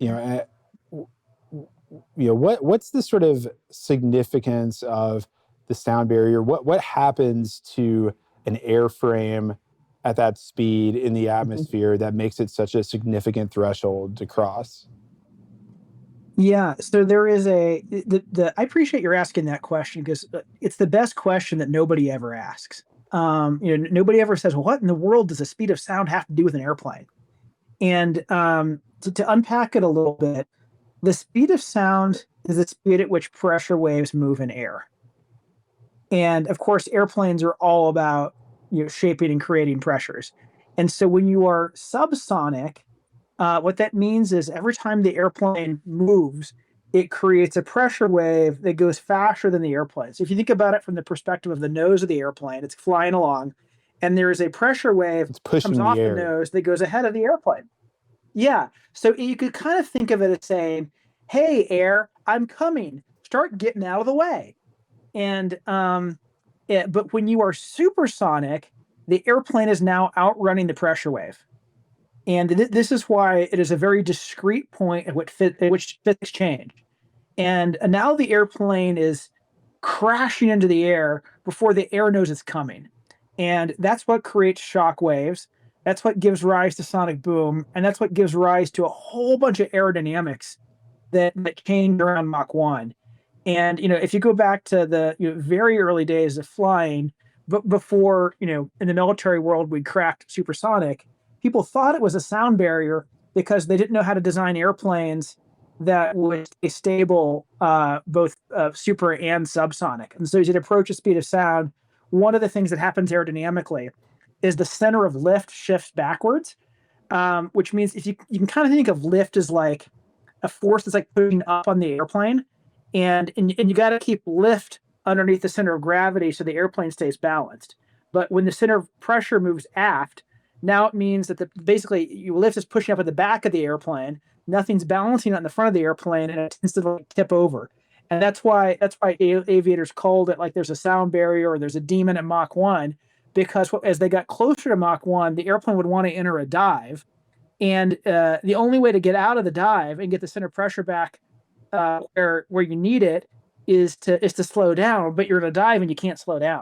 you know, what's the sort of significance of the sound barrier? What happens to an airframe at that speed in the Mhm. atmosphere that makes it such a significant threshold to cross? Yeah, so there is I appreciate you're asking that question because it's the best question that nobody ever asks. Nobody ever says, "What in the world does the speed of sound have to do with an airplane?" And to unpack it a little bit, the speed of sound is the speed at which pressure waves move in air. And of course, airplanes are all about shaping and creating pressures. And so when you are subsonic, what that means is every time the airplane moves, it creates a pressure wave that goes faster than the airplane. So if you think about it from the perspective of the nose of the airplane, it's flying along, and there is a pressure wave It's comes pushing the off the air. nose that goes ahead of the airplane. Yeah. So you could kind of think of it as saying, "Hey, air, I'm coming. Start getting out of the way." And but when you are supersonic, the airplane is now outrunning the pressure wave. And this is why it is a very discrete point at which physics change. And now the airplane is crashing into the air before the air knows it's coming. And that's what creates shock waves. That's what gives rise to sonic boom. And that's what gives rise to a whole bunch of aerodynamics that change around Mach 1. And if you go back to the very early days of flying, but before in the military world we cracked supersonic, people thought it was a sound barrier because they didn't know how to design airplanes that would stay stable, both super and subsonic. And so as you approach the speed of sound, one of the things that happens aerodynamically is the center of lift shifts backwards, which means if you can kind of think of lift as like a force that's like pushing up on the airplane, and you got to keep lift underneath the center of gravity so the airplane stays balanced. But when the center of pressure moves aft, now it means that basically you lift is pushing up at the back of the airplane. Nothing's balancing on the front of the airplane, and it tends to like tip over. And that's why aviators called it like there's a sound barrier or there's a demon at Mach 1, because as they got closer to Mach 1, the airplane would want to enter a dive, and the only way to get out of the dive and get the center pressure back where you need it is to slow down, but you're in a dive and you can't slow down.